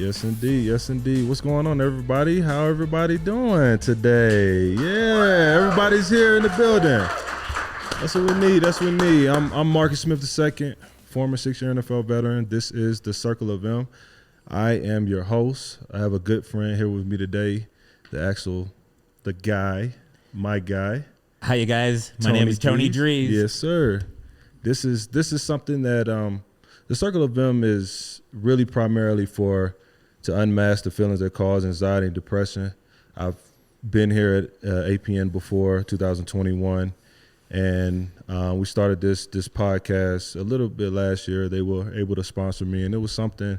Yes, indeed. Yes, indeed. What's going on, everybody? How everybody doing today? Yeah, everybody's here in the building. That's what we need. That's what we need. I'm Marcus Smith II, former 6-year NFL veteran. This is the Circle of M. I am your host. I have a good friend here with me today, the guy, my guy. Hi, you guys. My name is Tony Drees. Yes, sir. This is something that the Circle of M is really primarily to unmask the feelings that cause anxiety and depression. I've been here at APN before, 2021, and we started this podcast a little bit last year. They were able to sponsor me, and it was something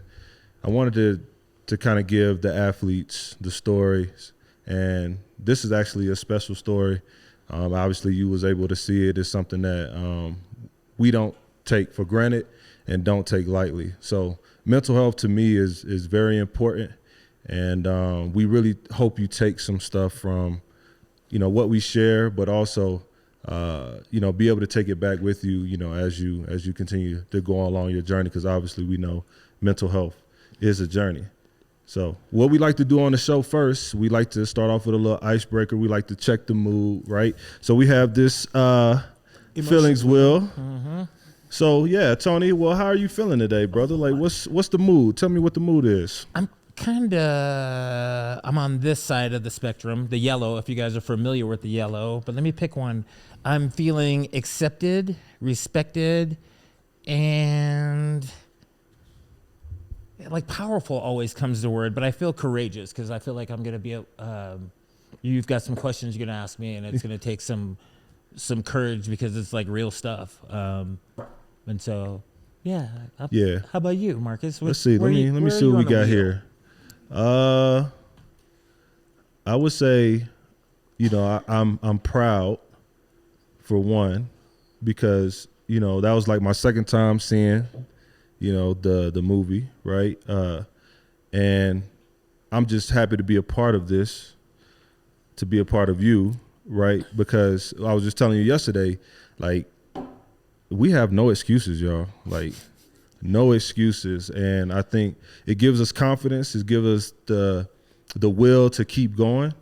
I wanted to kind of give the athletes the stories. And this is actually a special story. Obviously, you was able to see it. It's something that we don't take for granted and don't take lightly. So mental health to me is very important, and we really hope you take some stuff from, what we share, but also, be able to take it back with you, as you continue to go along your journey, because obviously we know mental health is a journey. So what we like to do on the show first, we like to start off with a little icebreaker. We like to check the mood, right? So we have this feelings wheel. Mm-hmm. So yeah, Tony, well, how are you feeling today, brother? Like, what's the mood? Tell me what the mood is. I'm on this side of the spectrum, the yellow, if you guys are familiar with the yellow, but let me pick one. I'm feeling accepted, respected, and like powerful always comes to word, but I feel courageous because I feel like I'm going to be, you've got some questions you're going to ask me, and it's going to take some courage because it's like real stuff. And so, yeah. Yeah. How about you, Marcus? Let's see. Let me see what we got here. I would say, I'm proud for one, because, that was like my second time seeing, the movie, right? And I'm just happy to be a part of this, to be a part of you, right? Because I was just telling you yesterday, like, we have no excuses, y'all. Like, no excuses. And I think it gives us confidence. It gives us the will to keep going.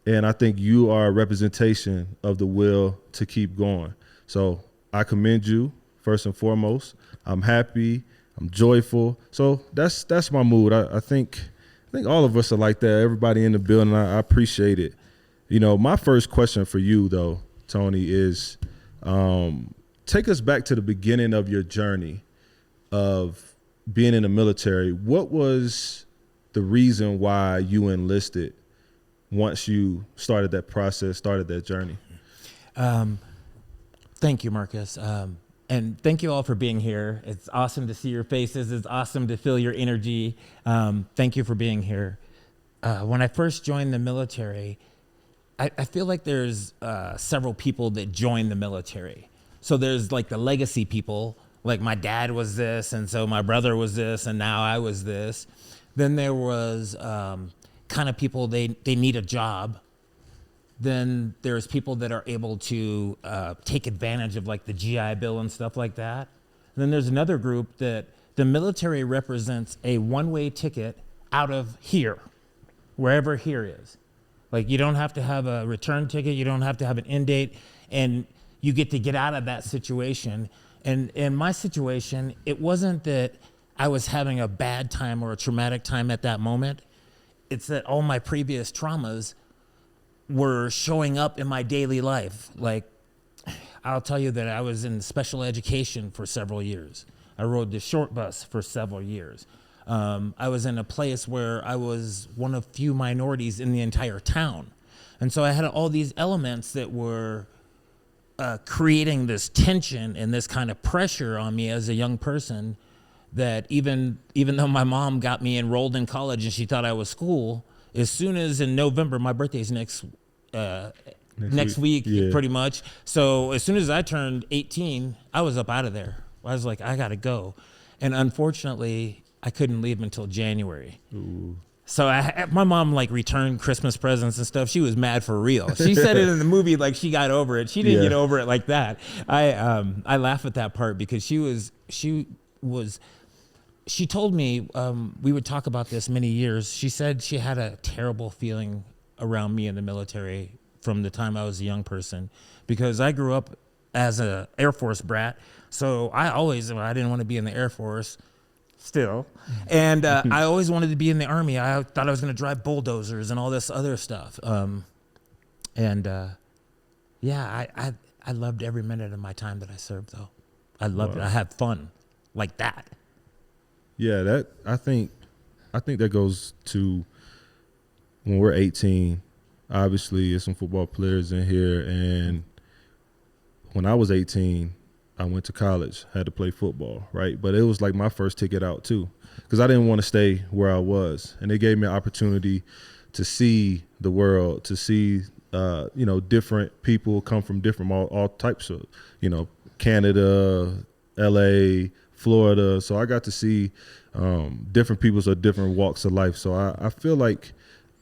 And I think you are a representation of the will to keep going. So I commend you, first and foremost. I'm happy. I'm joyful. So that's my mood. I think all of us are like that. Everybody in the building, I appreciate it. My first question for you, though, Tony, is take us back to the beginning of your journey of being in the military. What was the reason why you enlisted once you started that process, started that journey? Thank you, Marcus. And thank you all for being here. It's awesome to see your faces. It's awesome to feel your energy. Thank you for being here. When I first joined the military, I feel like there's several people that join the military. So there's like the legacy people, like my dad was this, and so my brother was this, and now I was this. Then there was kind of people, they need a job. Then there's people that are able to take advantage of like the GI Bill and stuff like that. And then there's another group that the military represents a one-way ticket out of here, wherever here is. Like, you don't have to have a return ticket, you don't have to have an end date, and you get to get out of that situation. And in my situation, it wasn't that I was having a bad time or a traumatic time at that moment. It's that all my previous traumas were showing up in my daily life. Like, I'll tell you that I was in special education for several years. I rode the short bus for several years. I was in a place where I was one of few minorities in the entire town. And so I had all these elements that were creating this tension and this kind of pressure on me as a young person, that even though my mom got me enrolled in college and she thought I was cool, as soon as in November, my birthday's next week, yeah, pretty much. So as soon as I turned 18, I was up out of there. I was like, I gotta go. And unfortunately, I couldn't leave until January. Ooh. So my mom like returned Christmas presents and stuff. She was mad for real. She said it in the movie like she got over it. She didn't get over it like that. I laugh at that part because she was she told me, we would talk about this many years. She said she had a terrible feeling around me in the military from the time I was a young person, because I grew up as a Air Force brat. So I didn't want to be in the Air Force still. And I always wanted to be in the Army. I thought I was going to drive bulldozers and all this other stuff. I loved every minute of my time that I served, though. I loved it. I had fun like that. Yeah, I think that goes to when we're 18. Obviously, there's some football players in here, and when I was 18, I went to college, had to play football, right? But it was like my first ticket out too, because I didn't want to stay where I was, and they gave me an opportunity to see the world, to see different people come from different all types of, Canada, LA, Florida. So I got to see different people's of different walks of life. So I feel like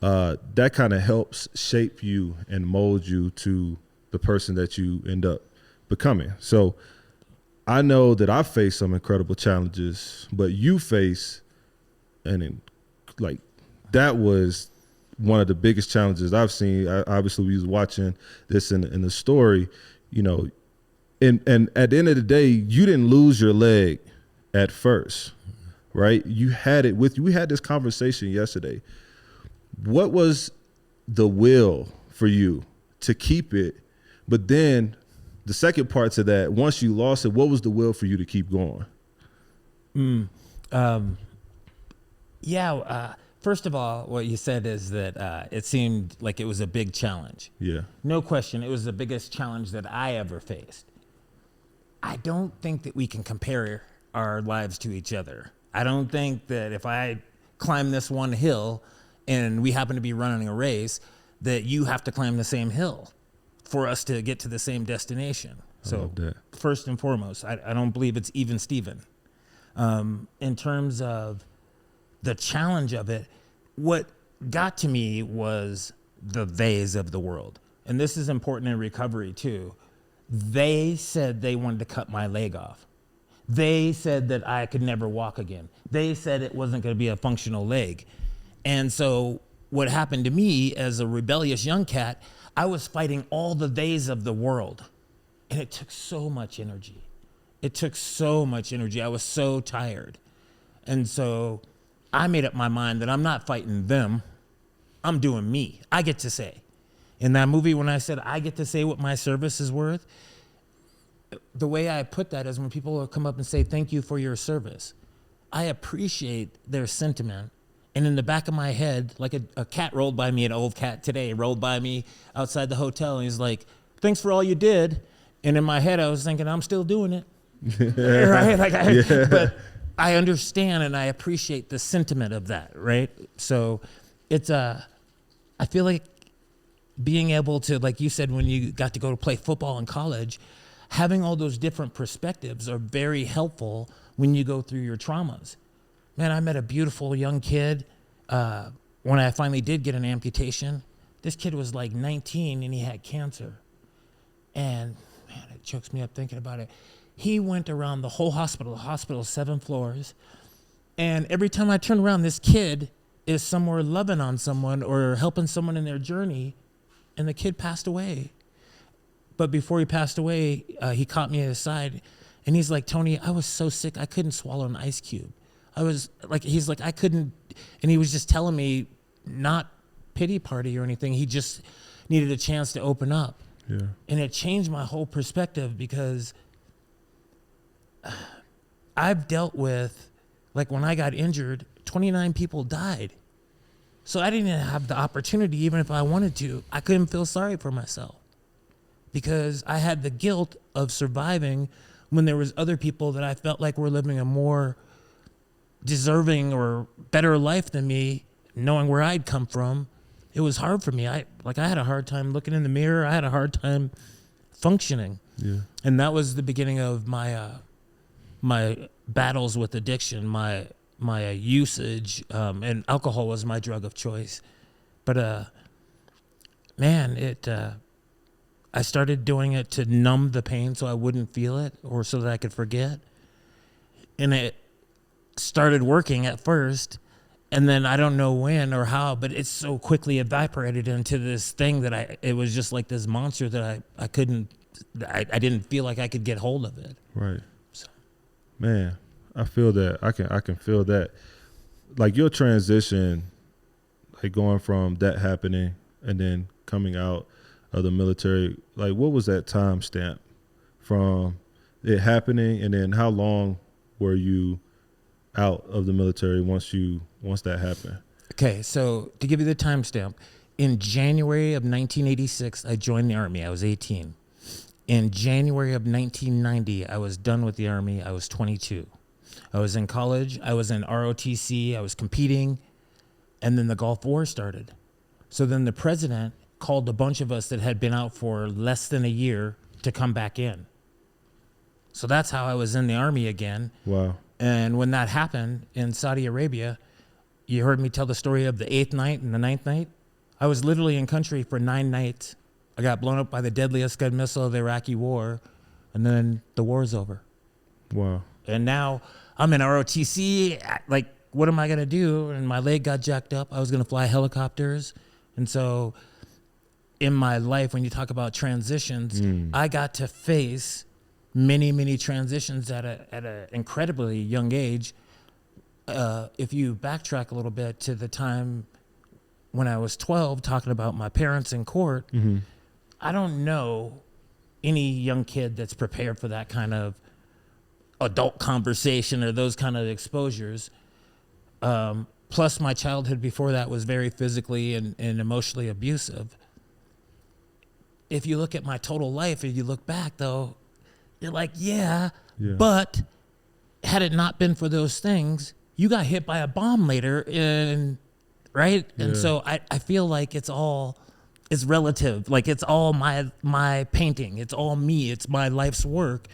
that kind of helps shape you and mold you to the person that you end up becoming. So I know that I faced some incredible challenges, but you face, that was one of the biggest challenges I've seen. Obviously, we was watching this in the story, and at the end of the day, you didn't lose your leg at first, right? You had it with you. We had this conversation yesterday. What was the will for you to keep it? But then the second part to that, once you lost it, what was the will for you to keep going? First of all, what you said is that it seemed like it was a big challenge. Yeah. No question, it was the biggest challenge that I ever faced. I don't think that we can compare our lives to each other. I don't think that if I climb this one hill and we happen to be running a race, that you have to climb the same hill for us to get to the same destination. I love that. First and foremost, I don't believe it's even Steven. In terms of the challenge of it, what got to me was the theys of the world. And this is important in recovery too. They said they wanted to cut my leg off. They said that I could never walk again. They said it wasn't going to be a functional leg. And so what happened to me as a rebellious young cat, I was fighting all the theys of the world. And it took so much energy. I was so tired. And so I made up my mind that I'm not fighting them. I'm doing me. I get to say. In that movie, when I said I get to say what my service is worth, the way I put that is when people will come up and say, thank you for your service. I appreciate their sentiment. And in the back of my head, like a cat rolled by me, an old cat today, rolled by me outside the hotel. And he's like, thanks for all you did. And in my head, I was thinking, I'm still doing it. Right? But I understand and I appreciate the sentiment of that, right? So it's I feel like being able to, like you said, when you got to go to play football in college, having all those different perspectives are very helpful when you go through your traumas. Man, I met a beautiful young kid when I finally did get an amputation. This kid was like 19 and he had cancer. And man, it chokes me up thinking about it. He went around the whole hospital. The hospital, 7 floors. And every time I turn around, this kid is somewhere loving on someone or helping someone in their journey. And the kid passed away. But before he passed away, he caught me aside. And he's like, Tony, I was so sick, I couldn't swallow an ice cube. He's like, I couldn't. And he was just telling me, not pity party or anything. He just needed a chance to open up. Yeah. And it changed my whole perspective because I've dealt with, like when I got injured, 29 people died. So I didn't have the opportunity, even if I wanted to. I couldn't feel sorry for myself because I had the guilt of surviving when there was other people that I felt like were living a more deserving or better life than me, knowing where I'd come from. It was hard for me. I had a hard time looking in the mirror. I had a hard time functioning. Yeah. And that was the beginning of my my battles with addiction, my usage, and alcohol was my drug of choice. But man, I started doing it to numb the pain so I wouldn't feel it or so that I could forget. And started working at first, and then I don't know when or how, but it so quickly evaporated into this thing that it was just like this monster that I didn't feel like I could get hold of it. Right. So. Man, I feel that. I can feel that. Like your transition, like going from that happening and then coming out of the military, like what was that time stamp from it happening, and then how long were you out of the military once that happened? Okay, so to give you the timestamp, in January of 1986, I joined the Army. I was 18. In January of 1990, I was done with the Army. I was 22. I was in college. I was in ROTC. I was competing. And then the Gulf War started. So then the president called a bunch of us that had been out for less than a year to come back in. So that's how I was in the Army again. Wow. And when that happened in Saudi Arabia, you heard me tell the story of the 8th night and the 9th night. I was literally in country for 9 nights. I got blown up by the deadliest Scud missile of the Iraqi war, and then the war's over. Wow. And now I'm in ROTC. Like, what am I going to do? And my leg got jacked up. I was going to fly helicopters. And so in my life, when you talk about transitions, I got to face many, many transitions at an incredibly young age. If you backtrack a little bit to the time when I was 12, talking about my parents in court, I don't know any young kid that's prepared for that kind of adult conversation or those kind of exposures. Plus, my childhood before that was very physically and emotionally abusive. If you look at my total life, if you look back, though, you're like, yeah, but had it not been for those things, you got hit by a bomb later, right? Yeah. And so I feel like it's relative. Like it's all my painting. It's all me. It's my life's work.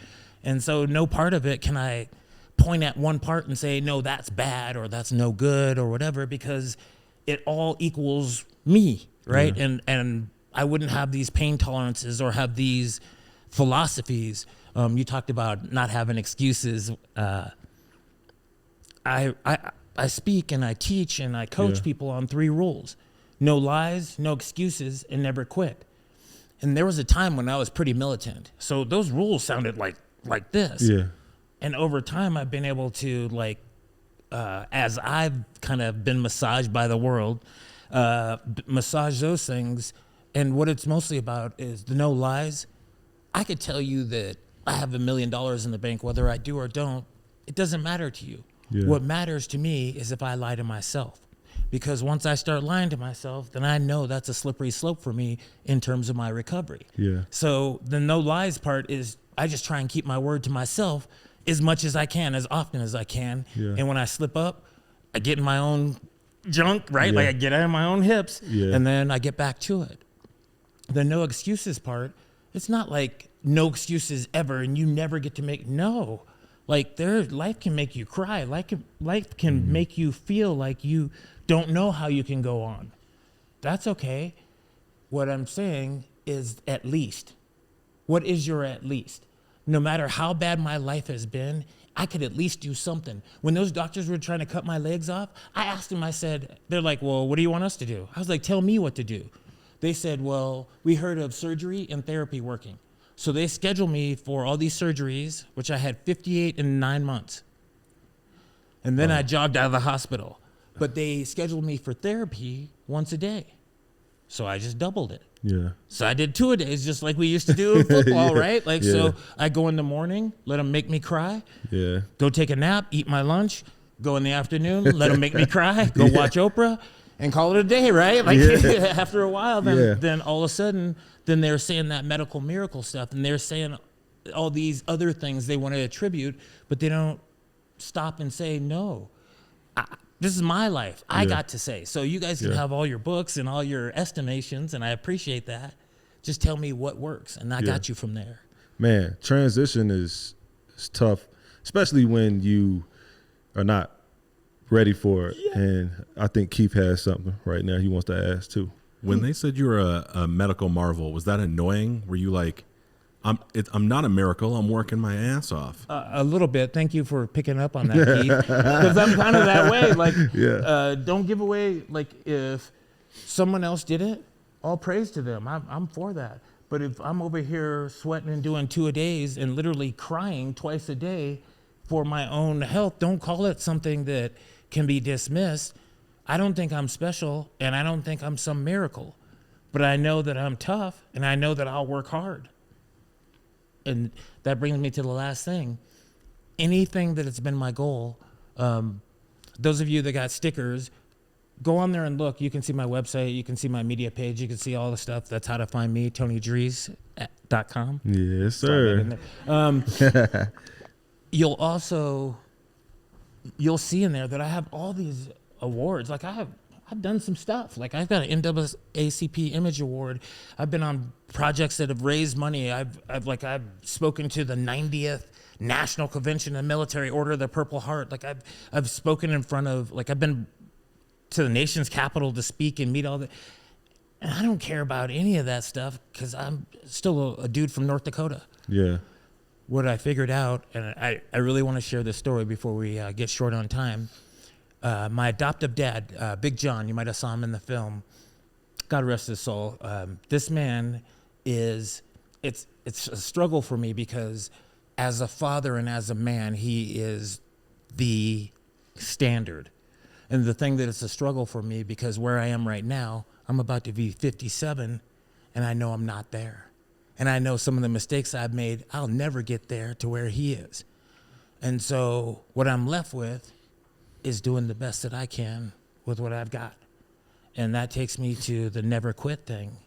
And so no part of it can I point at one part and say, no, that's bad or that's no good or whatever, because it all equals me, right? Yeah. And I wouldn't have these pain tolerances or have these philosophies. You talked about not having excuses. I speak and I teach and I coach people on 3 rules: no lies, no excuses, and never quit. And there was a time when I was pretty militant, so those rules sounded like this. Yeah. And over time, I've been able to as I've kind of been massaged by the world, massage those things. And what it's mostly about is the no lies. I could tell you that I have $1 million in the bank, whether I do or don't. It doesn't matter to you. Yeah. What matters to me is if I lie to myself. Because once I start lying to myself, then I know that's a slippery slope for me in terms of my recovery. Yeah. So the no lies part is I just try and keep my word to myself as much as I can, as often as I can. Yeah. And when I slip up, I get in my own junk, right? Yeah. Like I get out of my own hips, and then I get back to it. The no excuses part, it's not like no excuses ever and you never get to make, no. Like life can make you cry. Life can make you feel like you don't know how you can go on. That's okay. What I'm saying is at least. What is your at least? No matter how bad my life has been, I could at least do something. When those doctors were trying to cut my legs off, I asked them, they're like, well, what do you want us to do? I was like, tell me what to do. They said, well, we heard of surgery and therapy working. So they scheduled me for all these surgeries, which I had 58 in 9 months. And then I jogged out of the hospital. But they scheduled me for therapy once a day. So I just doubled it. Yeah. So I did 2-a-days just like we used to do in football, right? So I go in the morning, let them make me cry. Yeah. Go take a nap, eat my lunch, go in the afternoon, let them make me cry, go watch Oprah, and call it a day, right? After a while, then all of a sudden, then they're saying that medical miracle stuff, and they're saying all these other things they want to attribute, but they don't stop and say, no, this is my life. I got to say. So you guys can have all your books and all your estimations, and I appreciate that. Just tell me what works, and I got you from there. Man, transition is tough, especially when you are not ready for it. Yeah. And I think Keith has something right now he wants to ask too. When they said you were a medical marvel, was that annoying? Were you like, I'm not a miracle. I'm working my ass off. A little bit. Thank you for picking up on that, Keith. Because I'm kind of that way. Like, don't give away. Like, if someone else did it, all praise to them. I'm for that. But if I'm over here sweating and doing 2-a-days and literally crying twice a day for my own health, don't call it something that can be dismissed. I don't think I'm special, and I don't think I'm some miracle. But I know that I'm tough, and I know that I'll work hard. And that brings me to the last thing. Anything that has been my goal, those of you that got stickers, go on there and look. You can see my website. You can see my media page. You can see all the stuff. That's how to find me, TonyDrees.com. Yes, sir. You'll see in there that I have all these awards. Like I've done some stuff. Like I've got an NAACP Image Award. I've been on projects that have raised money. I've spoken to the 90th National Convention of the Military Order of the Purple Heart. Like I've spoken in front of, like I've been to the nation's capital to speak and meet all the, and I don't care about any of that stuff because I'm still a dude from North Dakota. Yeah. What I figured out, and I really want to share this story before we get short on time. My adoptive dad, Big John, you might have saw him in the film. God rest his soul. This man it's a struggle for me because as a father and as a man, he is the standard. And the thing that it's a struggle for me because where I am right now, I'm about to be 57 and I know I'm not there. And I know some of the mistakes I've made, I'll never get there to where he is. And so what I'm left with is doing the best that I can with what I've got. And that takes me to the never quit thing.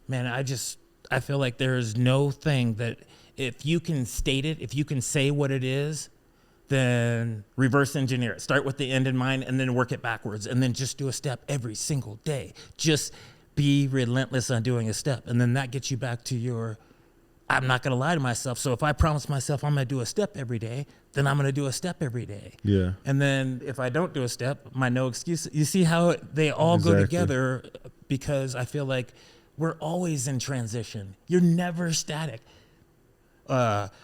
Man, I feel like there is no thing that if you can state it, if you can say what it is, then reverse engineer it. Start with the end in mind and then work it backwards and then just do a step every single day. Just be relentless on doing a step. And then that gets you back to I'm not going to lie to myself. So if I promise myself I'm going to do a step every day, then I'm going to do a step every day. Yeah. And then if I don't do a step, my no excuse. You see how they all go together because I feel like we're always in transition. You're never static.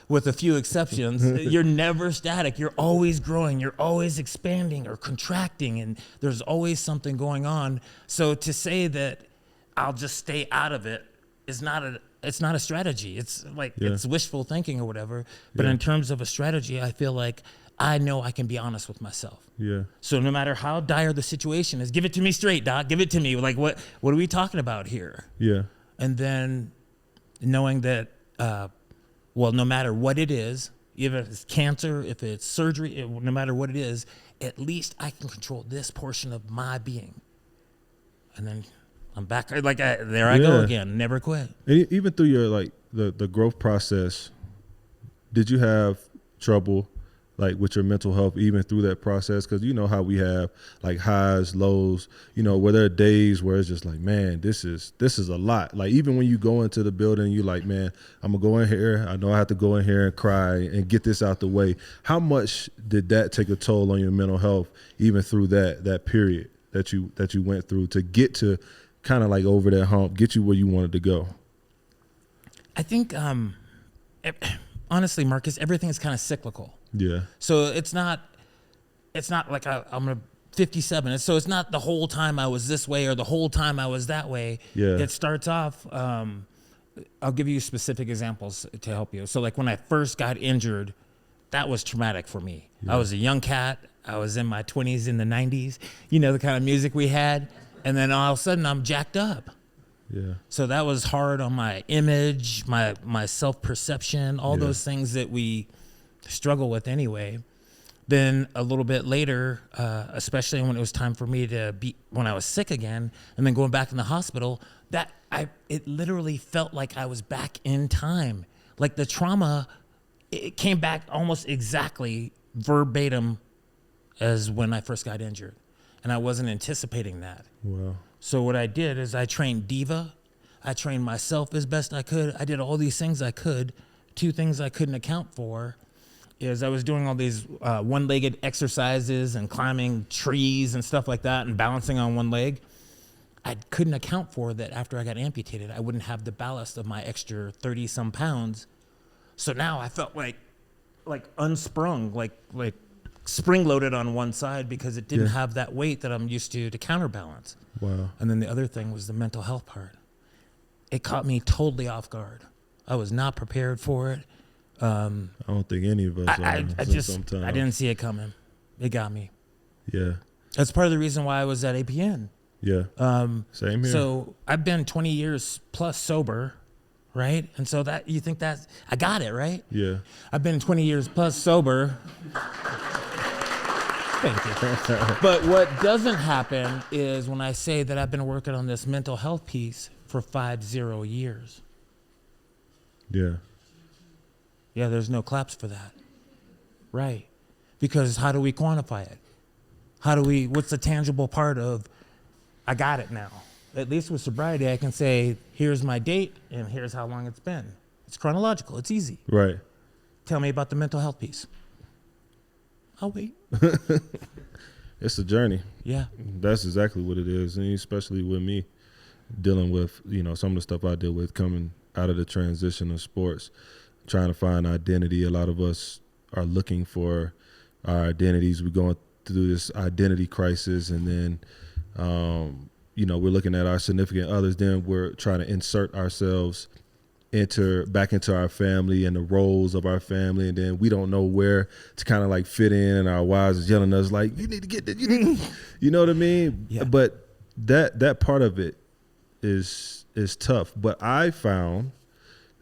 With a few exceptions, you're never static. You're always growing. You're always expanding or contracting, and there's always something going on. So to say that I'll just stay out of it is not a strategy. It's like it's wishful thinking or whatever. But in terms of a strategy, I feel like I know I can be honest with myself. Yeah. So no matter how dire the situation is, give it to me straight, Doc. Give it to me. Like what are we talking about here? Yeah. And then knowing that. No matter what it is, even if it's cancer, if it's surgery, no matter what it is, at least I can control this portion of my being. And then I'm back. There I go again. Never quit. And even through your the growth process, did you have trouble with your mental health even through that process? Because you know how we have highs, lows, where there are days where it's just man, this is a lot. Even when you go into the building, you man, I'm gonna go in here. I know I have to go in here and cry and get this out the way. How much did that take a toll on your mental health even through that period that you went through to get to kind of over that hump, get you where you wanted to go? I think honestly, Marcus, everything is kind of cyclical. Yeah. So it's not like I'm 57. So it's not the whole time I was this way or the whole time I was that way. Yeah. It starts off, I'll give you specific examples to help you. So when I first got injured, that was traumatic for me. Yeah. I was a young cat. I was in my 20s, in the 90s, the kind of music we had. And then all of a sudden I'm jacked up. Yeah. So that was hard on my image, my self-perception, all those things that we struggle with anyway. Then a little bit later, especially when it was time for me when I was sick again, and then going back in the hospital, it literally felt like I was back in time. Like the trauma, it came back almost exactly verbatim as when I first got injured. And I wasn't anticipating that. Wow. So what I did is I trained Diva. I trained myself as best I could. I did all these things I could. Two things I couldn't account for is I was doing all these one-legged exercises and climbing trees and stuff like that and balancing on one leg. I couldn't account for that after I got amputated. I wouldn't have the ballast of my extra 30 some pounds. So now I felt like unsprung, like spring loaded on one side because it didn't have that weight that I'm used to counterbalance. Wow. And then the other thing was the mental health part. It caught me totally off guard. I was not prepared for it. I don't think any of us I sometimes. I didn't see it coming. It got me. Yeah. That's part of the reason why I was at APN. Yeah. Same here. So I've been 20 years plus sober, right? And so that you think that I got it, right? Yeah. I've been 20 years plus sober. Thank you. But what doesn't happen is when I say that I've been working on this mental health piece for 50 years. Yeah. Yeah, there's no claps for that. Right. Because how do we quantify it? What's the tangible part of, I got it now? At least with sobriety, I can say, here's my date and here's how long it's been. It's chronological. It's easy. Right. Tell me about the mental health piece. I'll wait. It's a journey. Yeah. That's exactly what it is. And especially with me dealing with, some of the stuff I deal with coming out of the transition of sports, trying to find identity. A lot of us are looking for our identities. We're going through this identity crisis, and then, we're looking at our significant others. Then we're trying to insert ourselves back into our family and the roles of our family, and then we don't know where to kind of like fit in, and our wives is yelling at us like, you need to get that, you know what I mean? Yeah. But that part of it is tough. But I found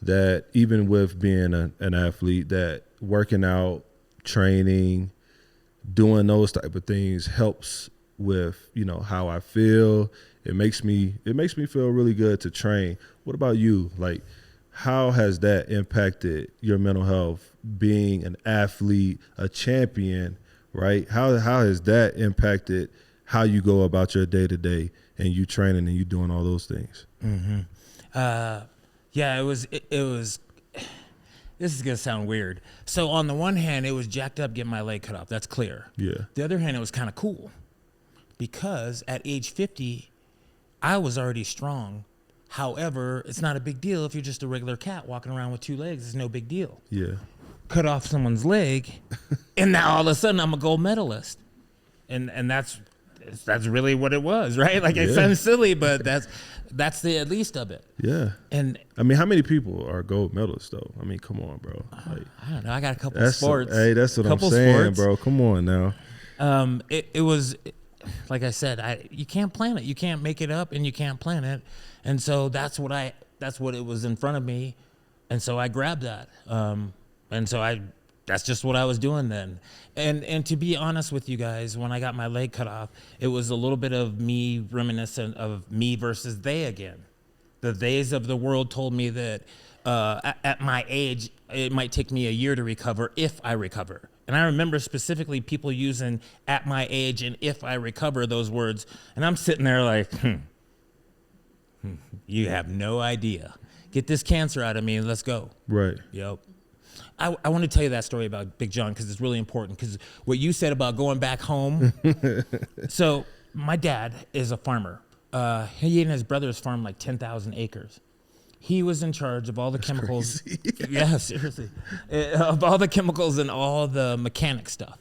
that even with being an athlete, that working out, training, doing those type of things helps with, how I feel. It makes me feel really good to train. What about you? Like, how has that impacted your mental health, being an athlete, a champion, right? How has that impacted how you go about your day-to-day and you training and you doing all those things? Mm-hmm. Yeah, it was, this is going to sound weird. So on the one hand, it was jacked up getting my leg cut off. That's clear. Yeah. The other hand, it was kind of cool because at age 50, I was already strong. However, it's not a big deal if you're just a regular cat walking around with 2 legs. It's no big deal. Yeah. Cut off someone's leg, and now all of a sudden I'm a gold medalist. And that's really what it was, right? Like, it sounds silly, but that's the at least of it. Yeah. And I mean, how many people are gold medalists though? I mean, come on, bro. Like, I don't know. I got a couple of sports. That's what I'm saying, bro. Come on now. It was, like I said, you can't plan it. You can't make it up, and you can't plan it. And so that's what it was in front of me. And so I grabbed that. And so that's just what I was doing then. And to be honest with you guys, when I got my leg cut off, it was a little bit of me reminiscent of me versus they again. The theys of the world told me that at my age, it might take me a year to recover if I recover. And I remember specifically people using at my age and if I recover those words. And I'm sitting there like, you have no idea. Get this cancer out of me and let's go. Right. Yep. I want to tell you that story about Big John because it's really important, because what you said about going back home. So my dad is a farmer. He and his brothers farm like 10,000 acres. He was in charge of all the chemicals. Yeah, seriously. Of all the chemicals and all the mechanic stuff.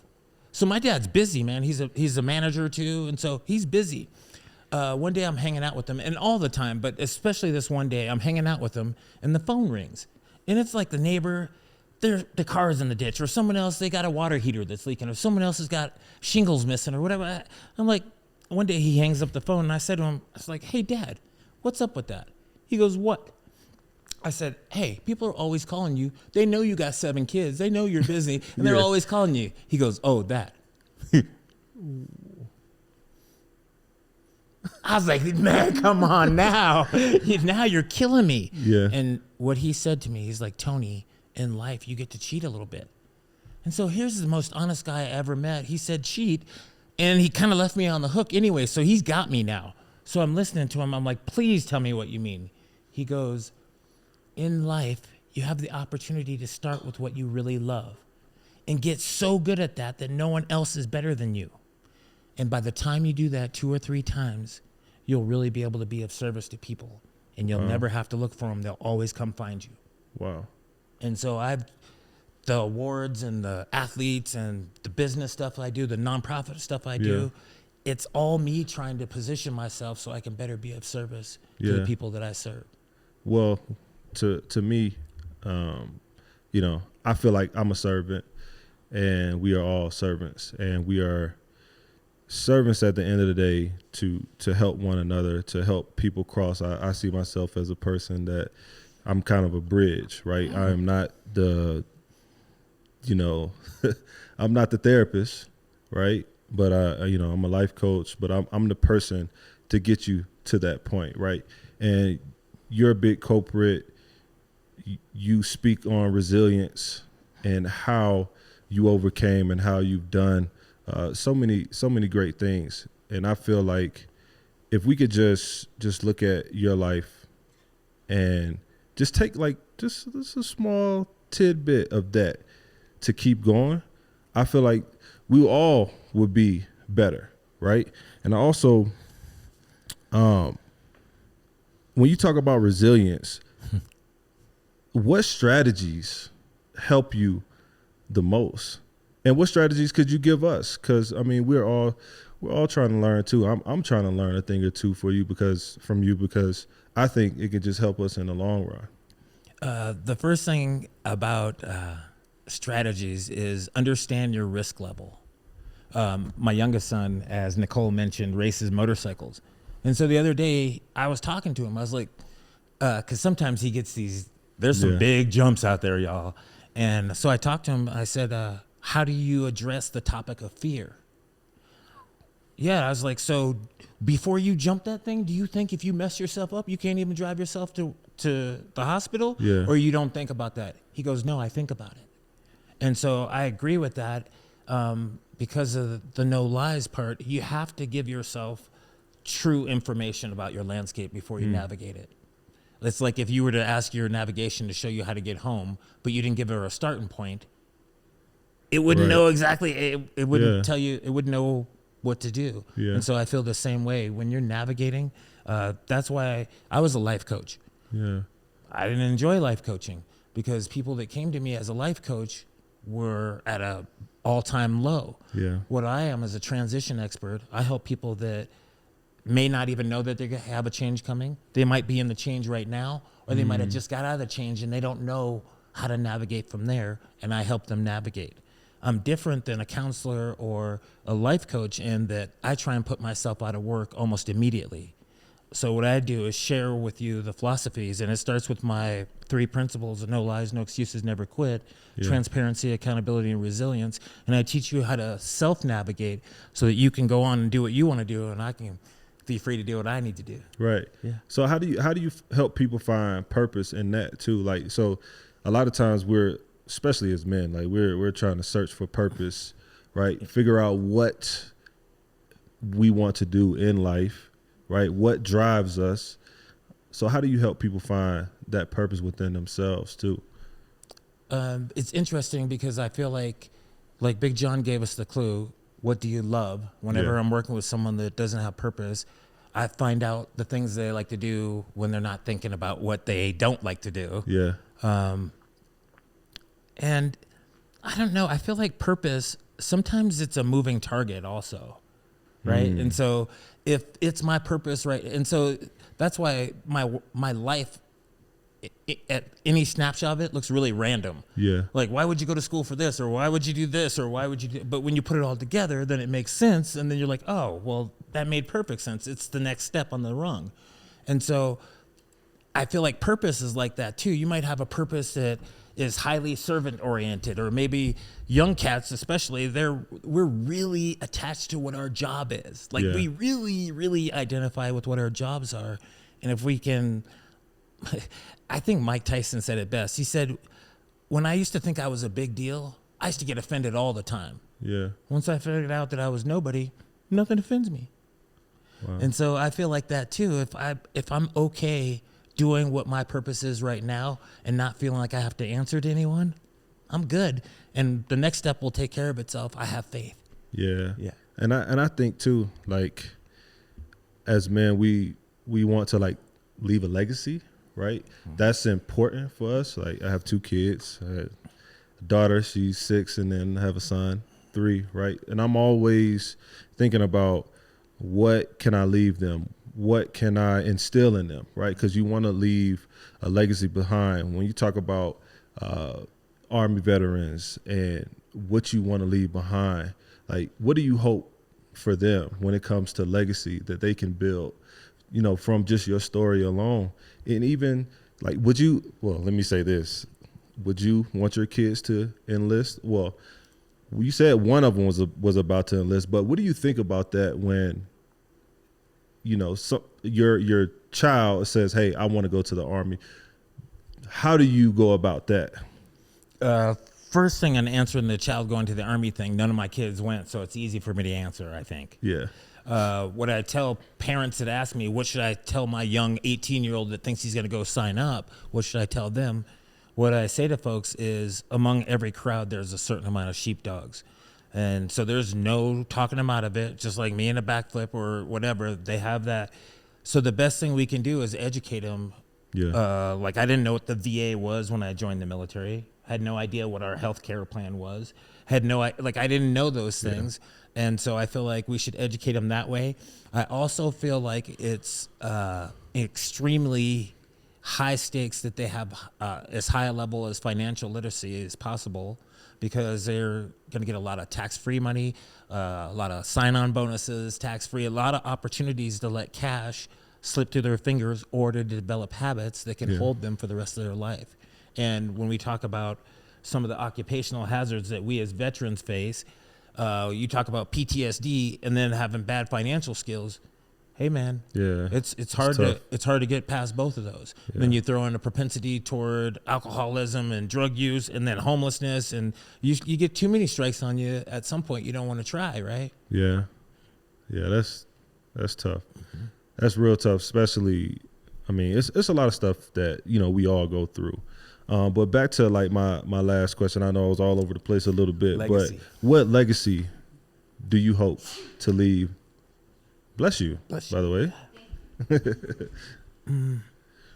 So my dad's busy, man. He's a manager too, and so he's busy. One day I'm hanging out with him, and all the time, but especially this one day, I'm hanging out with him, and the phone rings. And it's like the neighbor, the car's in the ditch, or someone else, they got a water heater that's leaking, or someone else has got shingles missing, or whatever. I'm like, one day he hangs up the phone, and I said to him, I was like, hey, Dad, what's up with that? He goes, what? I said, hey, people are always calling you. They know you got 7 kids. They know you're busy, and they're always calling you. He goes, oh, that. I was like, man, come on now. Now you're killing me. Yeah. And what he said to me, he's like, Tony, in life, you get to cheat a little bit. And so here's the most honest guy I ever met. He said cheat, and he kind of left me on the hook anyway, so he's got me now. So I'm listening to him. I'm like, please tell me what you mean. He goes, in life, you have the opportunity to start with what you really love and get so good at that no one else is better than you. And by the time you do that 2 or 3 times, you'll really be able to be of service to people, and you'll never have to look for them. They'll always come find you. Wow. And so the awards and the athletes and the business stuff I do, the nonprofit stuff I do, it's all me trying to position myself so I can better be of service to the people that I serve. Well, to me, you know, I feel like I'm a servant, and we are all servants, and we are servants at the end of the day to help one another, to help people cross. I see myself as a person that I'm kind of a bridge, right? I am not the, you know, I'm not the therapist, right? But you know, I'm a life coach, but I'm the person to get you to that point, right? And you're a big culprit. You speak on resilience and how you overcame and how you've done so many great things. And I feel like if we could just look at your life and just take like just a small tidbit of that to keep going, I feel like we all would be better, right? And I also, when you talk about resilience, what strategies help you the most? And what strategies could you give us? Because I mean, we're all trying to learn too. I'm trying to learn a thing or two from you because I think it could just help us in the long run. The first thing about strategies is understand your risk level. My youngest son, as Nicole mentioned, races motorcycles. And so the other day I was talking to him. I was like, because sometimes he gets there's some big jumps out there, y'all. And so I talked to him. I said, how do you address the topic of fear? Yeah, I was like, so before you jump that thing, do you think if you mess yourself up, you can't even drive yourself to the hospital? Yeah. Or you don't think about that? He goes, no, I think about it. And so I agree with that. Because of the no lies part, you have to give yourself true information about your landscape before you navigate it. It's like if you were to ask your navigation to show you how to get home, but you didn't give her a starting point, it wouldn't know exactly, it wouldn't tell you, it wouldn't know what to do. Yeah. And so I feel the same way when you're navigating. That's why I was a life coach. Yeah. I didn't enjoy life coaching because people that came to me as a life coach were at a all-time low. Yeah. What I am is a transition expert. I help people that may not even know that they have a change coming. They might be in the change right now, or they might have just got out of the change and they don't know how to navigate from there, and I help them navigate. I'm different than a counselor or a life coach in that I try and put myself out of work almost immediately. So what I do is share with you the philosophies, and it starts with my 3 principles of no lies, no excuses, never quit, transparency, accountability, and resilience. And I teach you how to self-navigate so that you can go on and do what you want to do, and I can be free to do what I need to do. Right. Yeah. So how do you help people find purpose in that too? Like, so a lot of times especially as men, like we're trying to search for purpose, right? Figure out what we want to do in life, right? What drives us. So how do you help people find that purpose within themselves too? It's interesting because I feel like Big John gave us the clue. What do you love? Whenever I'm working with someone that doesn't have purpose, I find out the things they like to do when they're not thinking about what they don't like to do. Yeah. And I don't know, I feel like purpose, sometimes it's a moving target also, right? And so if it's my purpose, right? And so that's why my life at any snapshot of it looks really random. Yeah. Like, why would you go to school for this? Or why would you do this? Or why would you do, but when you put it all together, then it makes sense. And then you're like, oh, well, that made perfect sense. It's the next step on the rung. And so I feel like purpose is like that too. You might have a purpose that is highly servant oriented, or maybe young cats, especially, we're really attached to what our job is. Like we really, really identify with what our jobs are. And if we can, I think Mike Tyson said it best. He said, when I used to think I was a big deal, I used to get offended all the time. Yeah. Once I figured out that I was nobody, nothing offends me. Wow. And so I feel like that too. If I'm okay doing what my purpose is right now and not feeling like I have to answer to anyone, I'm good. And the next step will take care of itself. I have faith. Yeah. Yeah. And I think too, like, as men, we want to like leave a legacy, right? That's important for us. Like I have 2 kids. I had a daughter, she's 6, and then I have a son, 3, right? And I'm always thinking about what can I leave them? What can I instill in them, right? Because you want to leave a legacy behind. When you talk about Army veterans and what you want to leave behind, like what do you hope for them when it comes to legacy that they can build, you know, from just your story alone? And even like, let me say this. Would you want your kids to enlist? Well, you said one of them was about to enlist, but what do you think about that when, you know, your child says, "Hey, I want to go to the Army"? How do you go about that? First thing on answering the child going to the Army thing, none of my kids went, so it's easy for me to answer, I think. Yeah. What I tell parents that ask me, what should I tell my young 18-year-old that thinks he's going to go sign up? What should I tell them? What I say to folks is, among every crowd, there's a certain amount of sheepdogs. And so there's no talking them out of it, just like me in a backflip or whatever. They have that. So the best thing we can do is educate them. Yeah. Like I didn't know what the VA was when I joined the military. Had no idea what our health care plan was. I didn't know those things. Yeah. And so I feel like we should educate them that way. I also feel like it's extremely high stakes that they have as high a level as financial literacy as possible, because they're going to get a lot of tax-free money, a lot of sign-on bonuses, tax-free, a lot of opportunities to let cash slip through their fingers or to develop habits that can hold them for the rest of their life. And when we talk about some of the occupational hazards that we as veterans face, you talk about PTSD and then having bad financial skills. Hey man, it's hard to get past both of those. Yeah. Then you throw in a propensity toward alcoholism and drug use, and then homelessness, and you get too many strikes on you. At some point, you don't want to try, right? Yeah, that's tough. Mm-hmm. That's real tough, especially. I mean, it's a lot of stuff that, you know, we all go through. But back to like my last question. I know I was all over the place a little bit, but what legacy do you hope to leave? Bless you, by the way.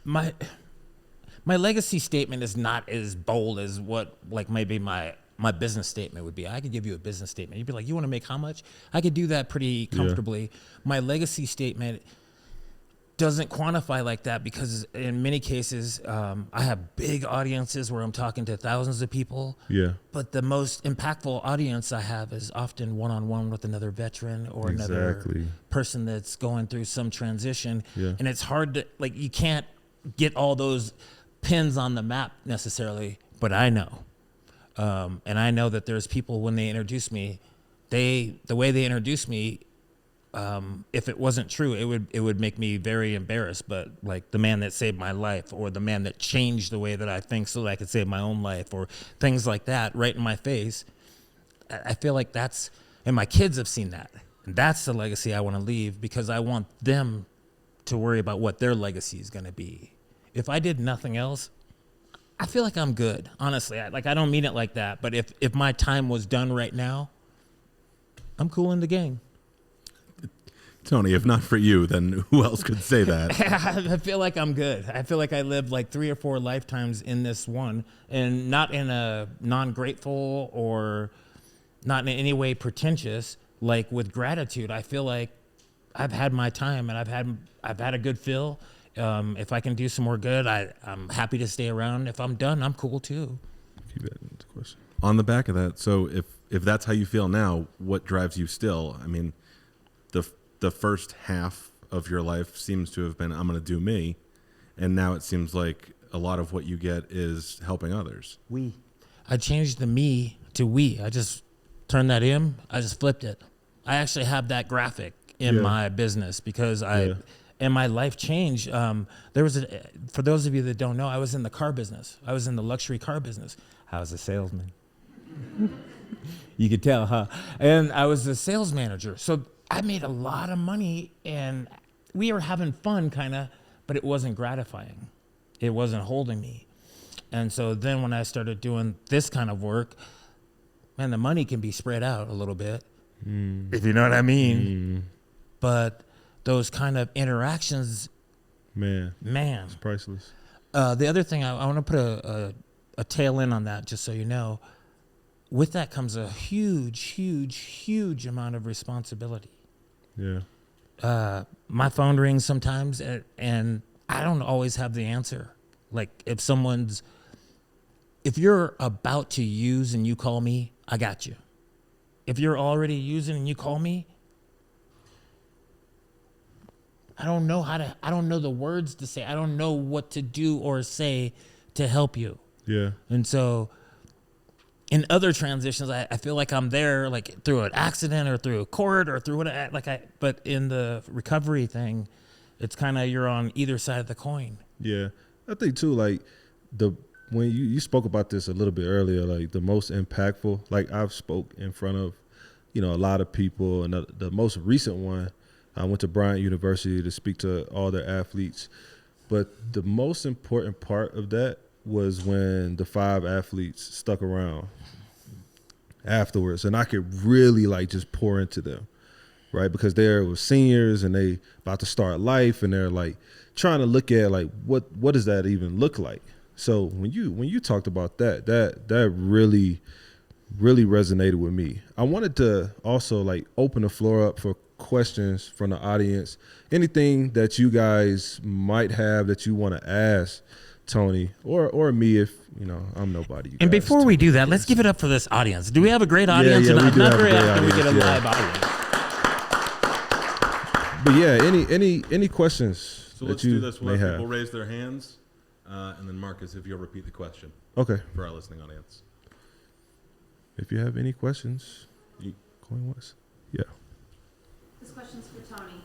My legacy statement is not as bold as what like maybe my business statement would be. I could give you a business statement. You'd be like, you want to make how much? I could do that pretty comfortably. Yeah. My legacy statement doesn't quantify like that, because in many cases, I have big audiences where I'm talking to thousands of people. Yeah. But the most impactful audience I have is often one-on-one with another veteran or another person that's going through some transition. Yeah. And it's hard to, like, you can't get all those pins on the map necessarily, but I know. And I know that there's people, when they introduce me, the way they introduce me, if it wasn't true, it would make me very embarrassed. But like the man that saved my life, or the man that changed the way that I think so that I could save my own life, or things like that right in my face. I feel like that's, and my kids have seen that. And that's the legacy I want to leave, because I want them to worry about what their legacy is going to be. If I did nothing else, I feel like I'm good. Honestly, I don't mean it like that. But if my time was done right now, I'm cool in the gang. Tony, if not for you, then who else could say that? I feel like I'm good. I feel like I lived like 3 or 4 lifetimes in this one, and not in a non-grateful or not in any way pretentious, like with gratitude. I feel like I've had my time, and I've had a good feel. If I can do some more good, I'm happy to stay around. If I'm done, I'm cool too. Keep that in the question. On the back of that, so if that's how you feel now, what drives you still? I mean, the first half of your life seems to have been, I'm going to do me. And now it seems like a lot of what you get is helping others. I changed the me to we. I just turned that in. I just flipped it. I actually have that graphic in my business, because and my life changed. For those of you that don't know, I was in the car business. I was in the luxury car business. I was a salesman. You could tell, huh? And I was a sales manager. So I made a lot of money, and we were having fun kind of, but it wasn't gratifying. It wasn't holding me. And so then when I started doing this kind of work, man, the money can be spread out a little bit, if you know what I mean. But those kind of interactions, Man, man. it's priceless. The other thing, I want to put a tail in on that, just so you know. With that comes a huge amount of responsibility. Yeah. My phone rings sometimes, and I don't always have the answer. Like if you're about to use and you call me, I got you. If you're already using and you call me, I don't know the words to say. I don't know what to do or say to help you. Yeah. And so in other transitions, I feel like I'm there like through an accident or through a court or through but in the recovery thing, it's kind of you're on either side of the coin. Yeah. I think too, like when you spoke about this a little bit earlier, like the most impactful, like I've spoke in front of, a lot of people, and the most recent one, I went to Bryant University to speak to all their athletes. But the most important part of that was when the 5 athletes stuck around afterwards, and I could really like just pour into them, right? Because they were seniors and they about to start life, and they're like trying to look at like what does that even look like. So when you talked about that really resonated with me. I wanted to also like open the floor up for questions from the audience. Anything that you guys might have that you want to ask Tony or me, if I'm nobody. You and guys, before Tony, we do that, let's give it up for this audience. Do we have a great audience? Yeah, we do not have a very great often we get a audience, live audience. But yeah, any questions So that let's you do this. We'll may have have? people raise their hands, and then Marcus, if you'll repeat the question Okay. for our listening audience. If you have any questions, going once. Yeah. This question's for Tony.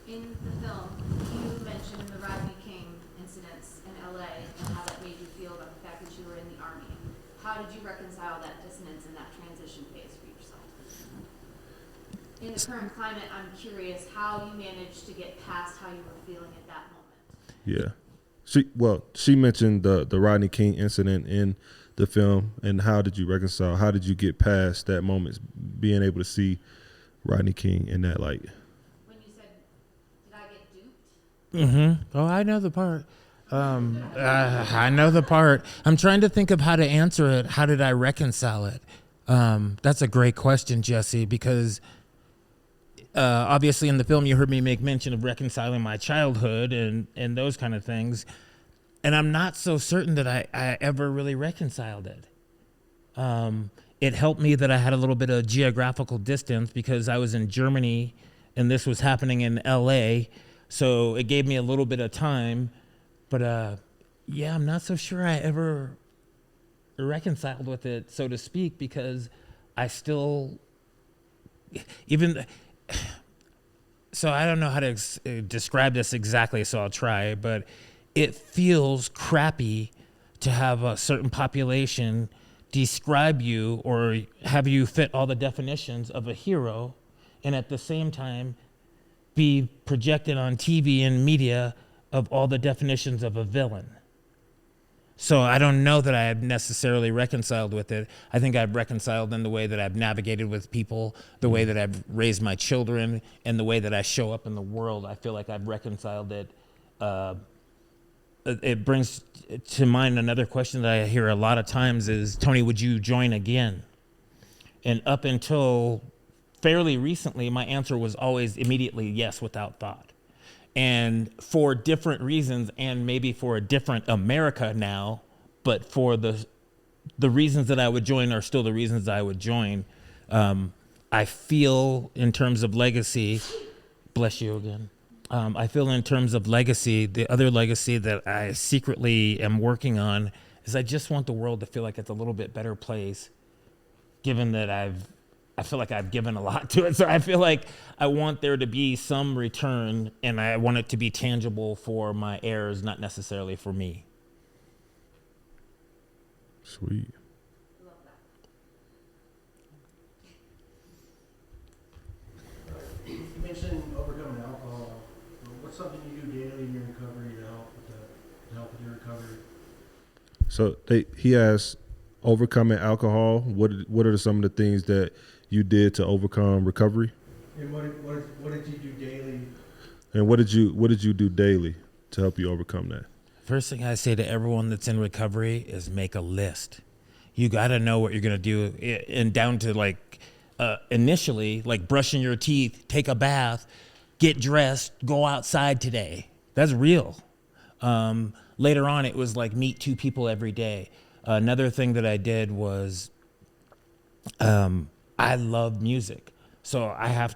In the film, you mentioned the Rodney King incidents in LA and how that made you feel about the fact that you were in the Army. How did you reconcile that dissonance and that transition phase for yourself? In the current climate, I'm curious how you managed to get past how you were feeling at that moment. Yeah. She mentioned the Rodney King incident in the film, and how did you reconcile? How did you get past that moment, being able to see Rodney King in that light? When you said, did I get duped? Oh, I know the part. I know the part. I'm trying to think of how to answer it. How did I reconcile it? That's a great question, Jesse, because obviously in the film you heard me make mention of reconciling my childhood and those kind of things. And I'm not so certain that I ever really reconciled it. It helped me that I had a little bit of geographical distance because I was in Germany and this was happening in LA. So it gave me a little bit of time. But I'm not so sure I ever reconciled with it, so to speak, because I still, so I don't know how to describe this exactly, so I'll try, but it feels crappy to have a certain population describe you or have you fit all the definitions of a hero, and at the same time be projected on TV and media of all the definitions of a villain. So I don't know that I have necessarily reconciled with it. I think I've reconciled in the way that I've navigated with people, the way that I've raised my children, and the way that I show up in the world. I feel like I've reconciled it. It brings to mind another question that I hear a lot of times is, Tony, would you join again? And up until fairly recently, my answer was always immediately yes, without thought. And for different reasons, and maybe for a different America now, but for the reasons that I would join are still the reasons I would join. I feel in terms of legacy, bless you again. I feel in terms of legacy, the other legacy that I secretly am working on is I just want the world to feel like it's a little bit better place, given that I feel like I've given a lot to it. So I feel like I want there to be some return, and I want it to be tangible for my heirs, not necessarily for me. Sweet. Love that. You mentioned overcoming alcohol. What's something you do daily in your recovery to help with your recovery? So he asked, overcoming alcohol. What are some of the things that you did to overcome recovery? And what did you do daily And what did you do daily to help you overcome that? First thing I say to everyone that's in recovery is make a list. You got to know what you're going to do, and down to like initially, like brushing your teeth, take a bath, get dressed, go outside today. That's real. Later on, it was like meet 2 people every day. Another thing that I did was I love music, so I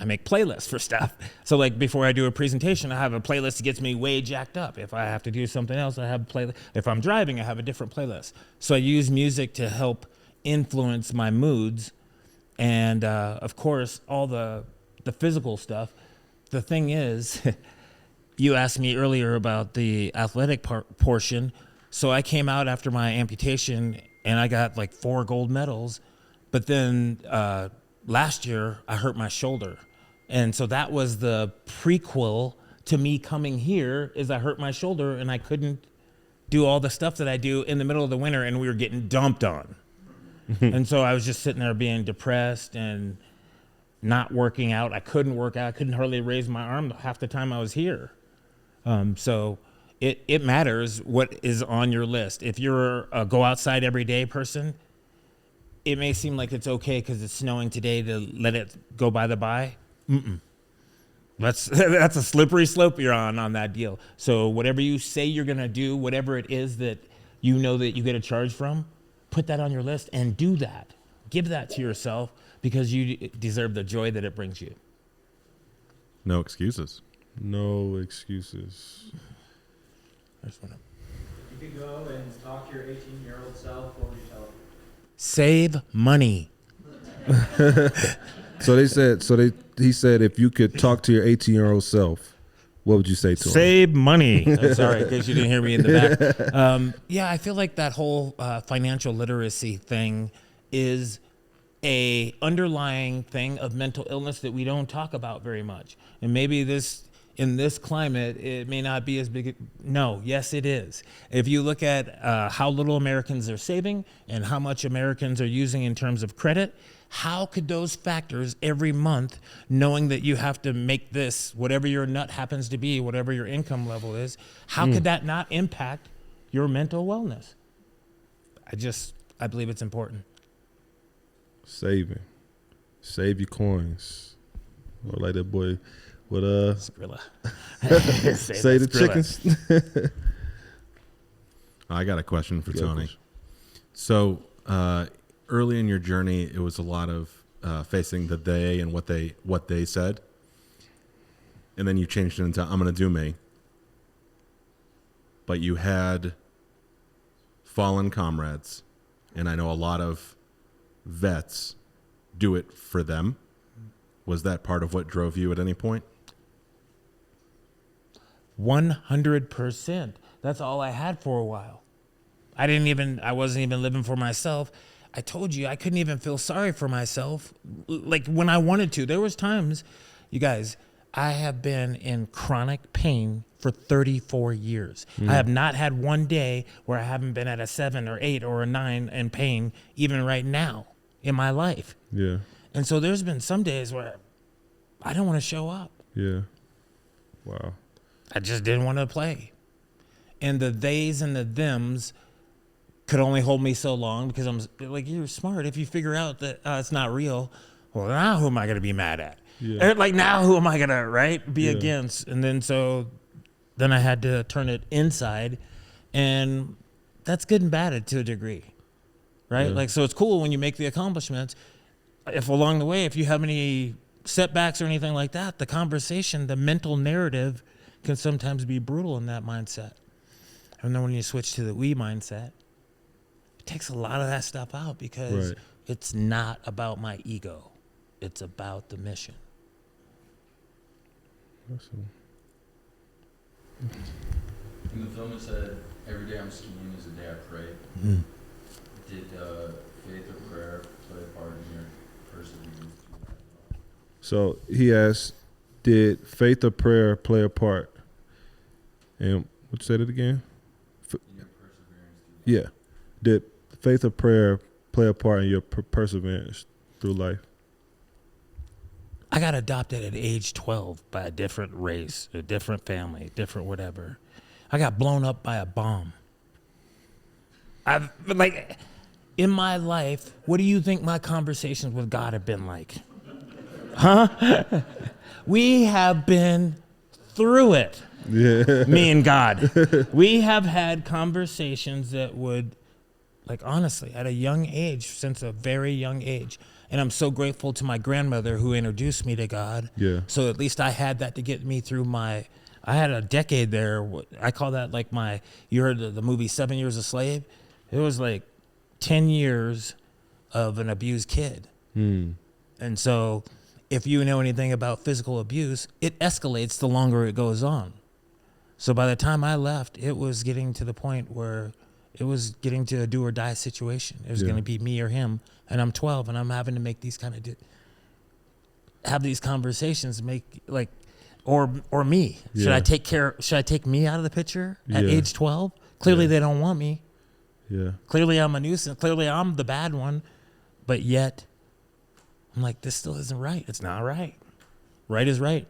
make playlists for stuff. So like before I do a presentation, I have a playlist that gets me way jacked up. If I have to do something else, I have a playlist. If I'm driving, I have a different playlist. So I use music to help influence my moods, and of course, all the physical stuff. The thing is, you asked me earlier about the athletic portion. So I came out after my amputation, and I got like 4 gold medals. But then last year, I hurt my shoulder. And so that was the prequel to me coming here, is I hurt my shoulder and I couldn't do all the stuff that I do in the middle of the winter, and we were getting dumped on. And so I was just sitting there being depressed and not working out. I couldn't work out. I couldn't hardly raise my arm half the time I was here. So it matters what is on your list. If you're a go outside every day person, it may seem like it's okay because it's snowing today to let it go by the by. That's a slippery slope you're on that deal. So whatever you say you're going to do, whatever it is that you know that you get a charge from, put that on your list and do that. Give that to yourself because you deserve the joy that it brings you. No excuses. No excuses. I just wanna... You could go and talk to your 18-year-old self. What would you tell him? Save money. He said if you could talk to your 18-year-old self, what would you say to him? Save money. I'm sorry, in case you didn't hear me in the back. Yeah, I feel like that whole financial literacy thing is a underlying thing of mental illness that we don't talk about very much. And maybe in this climate, it may not be as big. No, yes, it is. If you look at how little Americans are saving and how much Americans are using in terms of credit, how could those factors every month, knowing that you have to make this, whatever your nut happens to be, whatever your income level is, how could that not impact your mental wellness? I believe it's important. Saving. Save your coins. Or like that boy with Skrilla. say the chickens. I got a question for Yeah, Tony. So early in your journey, it was a lot of facing the they and what they said, and then you changed it into I'm going to do me. But you had fallen comrades, and I know a lot of vets do it for them. Was that part of what drove you at any point? 100%. That's all I had for a while. I wasn't even living for myself. I told you I couldn't even feel sorry for myself like when I wanted to. There was times, you guys, I have been in chronic pain for 34 years. I have not had one day where I haven't been at a 7 or 8 or a 9 in pain, even right now in my life. Yeah. And so there's been some days where I don't want to show up. Yeah. Wow. I just didn't want to play. And the theys and the thems could only hold me so long because I'm like, you're smart. If you figure out that it's not real, well, now who am I going to be mad at? Yeah. Like, now who am I going to, be Yeah. against? And then I had to turn it inside. And that's good and bad to a degree, right? Yeah. Like, so it's cool when you make the accomplishments. If along the way, if you have any setbacks or anything like that, the conversation, the mental narrative can sometimes be brutal in that mindset. And then when you switch to the we mindset, it takes a lot of that stuff out because Right. it's not about my ego. It's about the mission. Awesome. In the film, it said, "Every day I'm skiing is the day I pray." Mm. Did faith or prayer play a part in your perseverance through that as well? So he asked, did faith or prayer play a part? And what said it again? In your perseverance through life? Yeah. Did faith or prayer play a part in your perseverance through life? I got adopted at age 12 by a different race, a different family, different whatever. I got blown up by a bomb. Like, in my life, what do you think my conversations with God have been like? Huh? We have been through it. Yeah. Me and God. We have had conversations that would, like, honestly, at a young age, since a very young age. And I'm so grateful to my grandmother who introduced me to God. Yeah. So at least I had that to get me through I had a decade there. I call that like you heard the movie 7 Years a Slave? It was like 10 years of an abused kid. And so if you know anything about physical abuse, it escalates the longer it goes on. So by the time I left, it was getting to the point where it was getting to a do or die situation. It was going to be me or him. And I'm 12 and I'm having to make these have these conversations, or me. Yeah. Should I take me out of the picture at age 12? Clearly they don't want me. Yeah. Clearly I'm a nuisance. Clearly I'm the bad one. But yet I'm like, this still isn't right. It's not right. Right is right.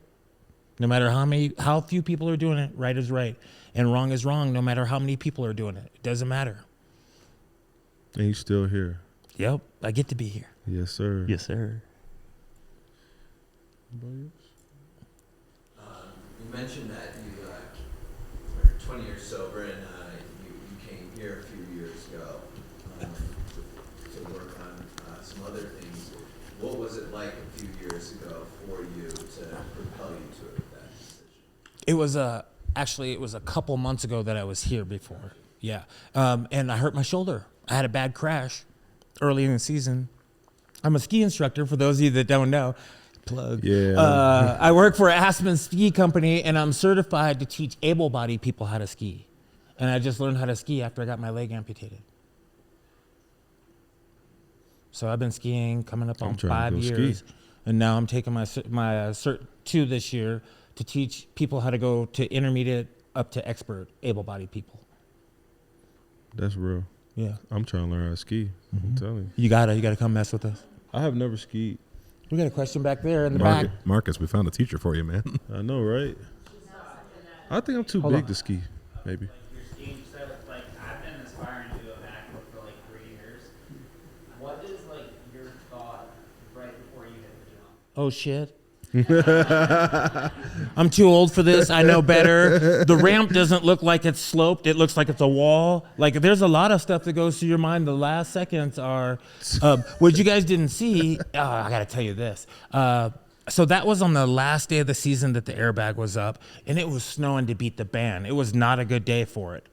No matter how few people are doing it, right is right. And wrong is wrong, no matter how many people are doing it. It doesn't matter. And you're still here. Yep, I get to be here. Yes, sir. Yes, sir. You mentioned that you are 20 years sober and you came here a few years ago to work on some other things. What was it like a few years ago for you to propel you to that decision? It was actually it was a couple months ago that I was here before. Yeah, and I hurt my shoulder. I had a bad crash early in the season. I'm a ski instructor, for those of you that don't know. Plug. Yeah. I work for Aspen Ski Company, and I'm certified to teach able-bodied people how to ski. And I just learned how to ski after I got my leg amputated. So I've been skiing coming up on 5 years, and now I'm taking my Cert 2 this year to teach people how to go to intermediate up to expert able-bodied people. That's real. Yeah. I'm trying to learn how to ski. I'm telling you. You gotta come mess with us. I have never skied. We got a question back there in the back. Marcus, we found a teacher for you, man. I know, right? I think I'm too Hold big on. to ski, maybe. Your skiing, so like I've been aspiring to do a backflip for like 3 years. What is like your thought right before you hit the jump? Oh shit. I'm too old for this. I know better. The ramp doesn't look like it's sloped. It looks like it's a wall. Like, there's a lot of stuff that goes through your mind. The last seconds are, what you guys didn't see, I got to tell you this. So that was on the last day of the season that the airbag was up, and it was snowing to beat the band. It was not a good day for it.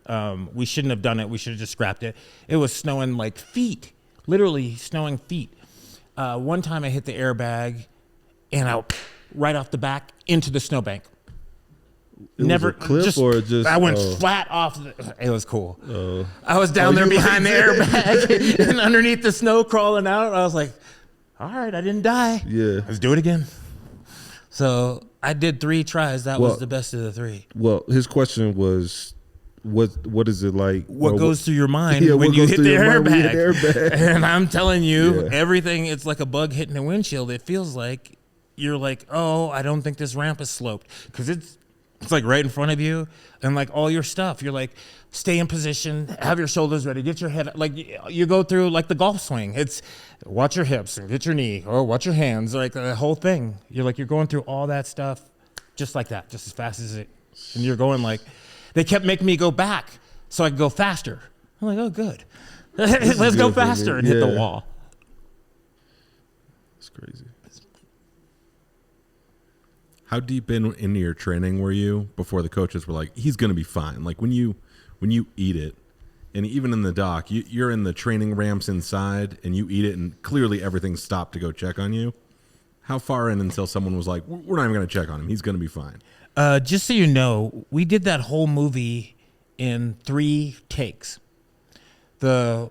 We shouldn't have done it. We should have just scrapped it. It was snowing like feet, literally snowing feet. One time I hit the airbag, and I right off the back into the snowbank. It was a cliff or just I went flat off. It was cool. I was down there behind the airbag and underneath the snow crawling out. I was like, all right, I didn't die. Yeah. Let's do it again. So I did 3 tries. That was the best of the 3. Well, his question was, what is it like? What goes through your mind Yeah, when what you goes hit through the your mind when you hit airbag? the airbag? And I'm telling you, Yeah. everything, it's like a bug hitting a windshield. It feels like you're like, oh, I don't think this ramp is sloped. Because it's like right in front of you. And like all your stuff, you're like, stay in position, have your shoulders ready, get your head, like you go through like the golf swing. It's watch your hips and get your knee, or watch your hands, like the whole thing. You're going through all that stuff just like that, just as fast as it. And you're going like, they kept making me go back so I could go faster. I'm like, oh, good. Let's go faster and hit the wall. It's crazy. How deep into your training were you before the coaches were like, he's going to be fine? Like when you eat it, and even in the doc, you're in the training ramps inside and you eat it and clearly everything stopped to go check on you. How far in until someone was like, we're not even going to check on him, he's going to be fine? Just so you know, we did that whole movie in 3 takes. The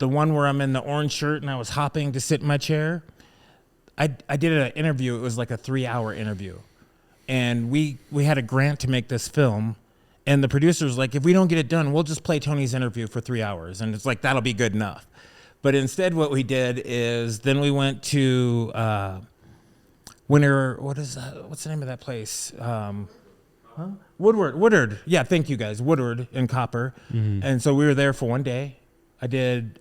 one where I'm in the orange shirt and I was hopping to sit in my chair, I did an interview. It was like a 3-hour interview. And we had a grant to make this film. And the producer was like, if we don't get it done, we'll just play Tony's interview for 3 hours. And it's like, that'll be good enough. But instead what we did is then we went to Winter, what is that? What's the name of that place? Woodward. Yeah, thank you guys. Woodward and Copper. And so we were there for one day. I did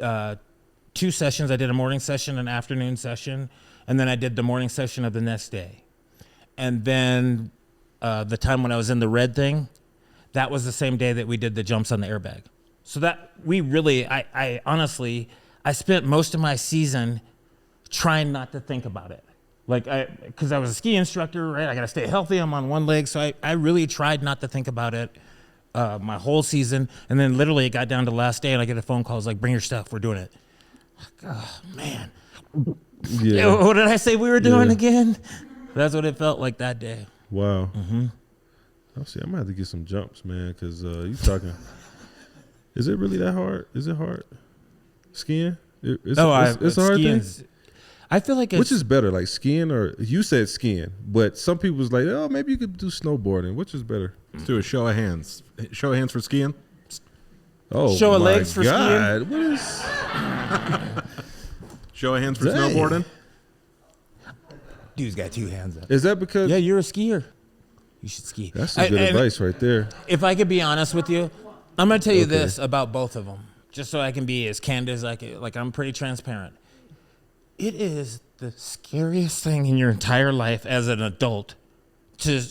2 sessions. I did a morning session, an afternoon session, and then I did the morning session of the next day. And then the time when I was in the red thing, that was the same day that we did the jumps on the airbag. So that we really, I honestly, I spent most of my season trying not to think about it. Like, because I was a ski instructor, right? I got to stay healthy. I'm on one leg. So I really tried not to think about it my whole season. And then literally it got down to the last day and I get a phone call. It's like, bring your stuff. We're doing it. Like, oh, man. Yeah. What did I say we were doing again? That's what it felt like that day. Wow. I'll see. I'm gonna have to get some jumps, man, because you talking. Is it really that hard? Is it hard? Skiing? It's a hard thing. I feel like it's, Which is better, like skiing or you said skiing, but some people was like, oh, maybe you could do snowboarding. Which is better? Let's do a show of hands. Show of hands for skiing. Oh, Show of my legs for God. skiing? What is? Show of hands for Dang. snowboarding. dude's got 2 hands up. Is that because? Yeah, you're a skier. You should ski. That's some good advice right there. If I could be honest with you, I'm going to tell you this about both of them, just so I can be as candid as I can. Like, I'm pretty transparent. It is the scariest thing in your entire life as an adult to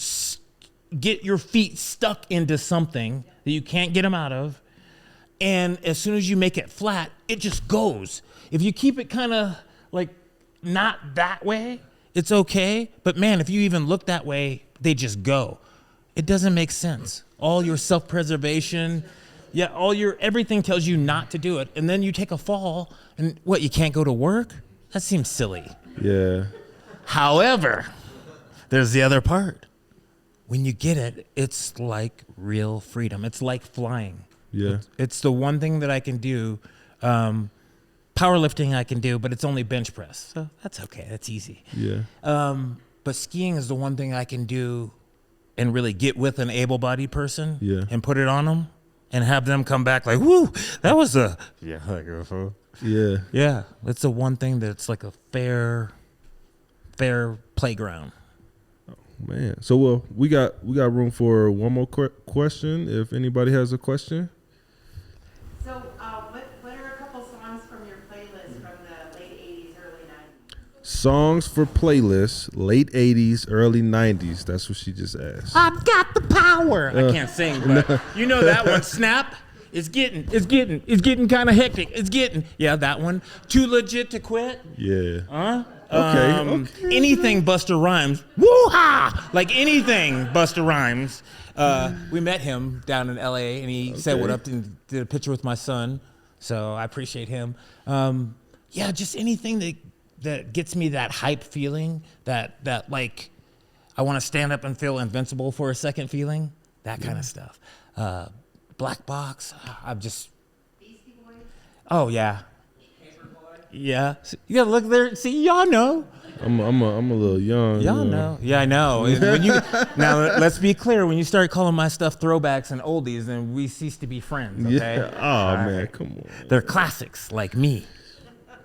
get your feet stuck into something that you can't get them out of. And as soon as you make it flat, it just goes. If you keep it kind of like not that way, it's okay. But man, if you even look that way, they just go. It doesn't make sense. All your self-preservation, everything tells you not to do it. And then you take a fall and what, you can't go to work? That seems silly. Yeah. However, there's the other part. When you get it, it's like real freedom. It's like flying. Yeah. It's the one thing that I can do. Powerlifting I can do, but it's only bench press. So that's okay. That's easy. Yeah. But skiing is the one thing I can do and really get with an able-bodied person and put it on them and have them come back like, whoo, that was a... Yeah. Yeah. It's the one thing that's like a fair playground. Man. So, well, we got room for one more question if anybody has a question. So, what are a couple songs from your playlist from the late 80s, early 90s? Songs for playlists, late 80s, early 90s. That's what she just asked. I've got the power. I can't sing, but you know that one. Snap. It's getting kind of hectic. That one. Too legit to quit. Yeah. Huh? Okay. Anything Busta Rhymes. Woo-ha! Like anything Busta Rhymes. We met him down in L.A. and he said what up and did a picture with my son. So I appreciate him. Just anything that gets me that hype feeling, that like I want to stand up and feel invincible for a second feeling, that kind of stuff. Black Box, I'm just... Beastie Boys? Oh, yeah. Yeah. Yeah, look there. See, y'all know. I'm a little young. Y'all know. Yeah, I know. Now, let's be clear. When you start calling my stuff throwbacks and oldies, then we cease to be friends, okay? Yeah. Oh, man, come on. They're classics, like me.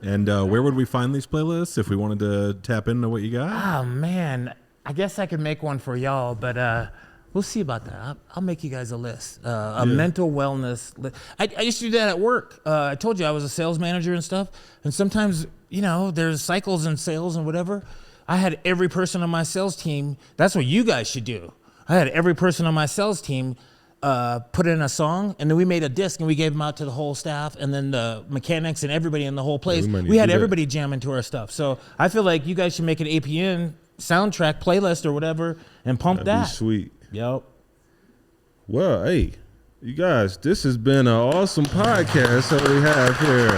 And where would we find these playlists if we wanted to tap into what you got? Oh, man. I guess I could make one for y'all, but we'll see about that. I'll make you guys a list, mental wellness list. I used to do that at work. I told you I was a sales manager and stuff. And sometimes, there's cycles in sales and whatever. I had every person on my sales team. That's what you guys should do. I had every person on my sales team put in a song, and then we made a disc and we gave them out to the whole staff and then the mechanics and everybody in the whole place. We had everybody jam into our stuff. So I feel like you guys should make an APN soundtrack playlist or whatever and pump That'd that. be sweet. Yep. Well, hey, you guys, this has been an awesome podcast that we have here.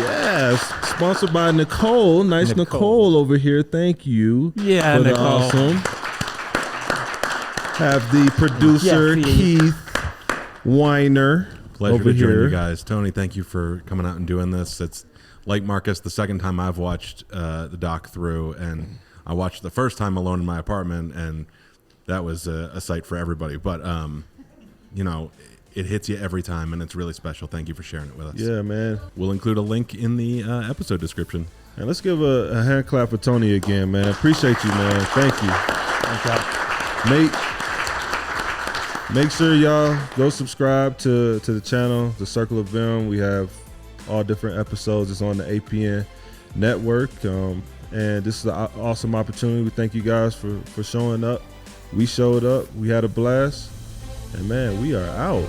Yes, sponsored by Nicole. Nice Nicole over here. Thank you. Yeah, for the Nicole. awesome. Have the producer Keith Weiner Pleasure over to join here. you guys. Tony, thank you for coming out and doing this. It's like Marcus, the second time I've watched the doc through, and I watched the first time alone in my apartment, and that was a sight for everybody. But, it hits you every time, and it's really special. Thank you for sharing it with us. Yeah, man. We'll include a link in the episode description. And let's give a hand clap for Tony again, man. Appreciate you, man. Thank you. Make sure y'all go subscribe to the channel, The Circle of Film. We have all different episodes. It's on the APN network. And this is an awesome opportunity. We thank you guys for showing up. We showed up. We had a blast. And man, we are out.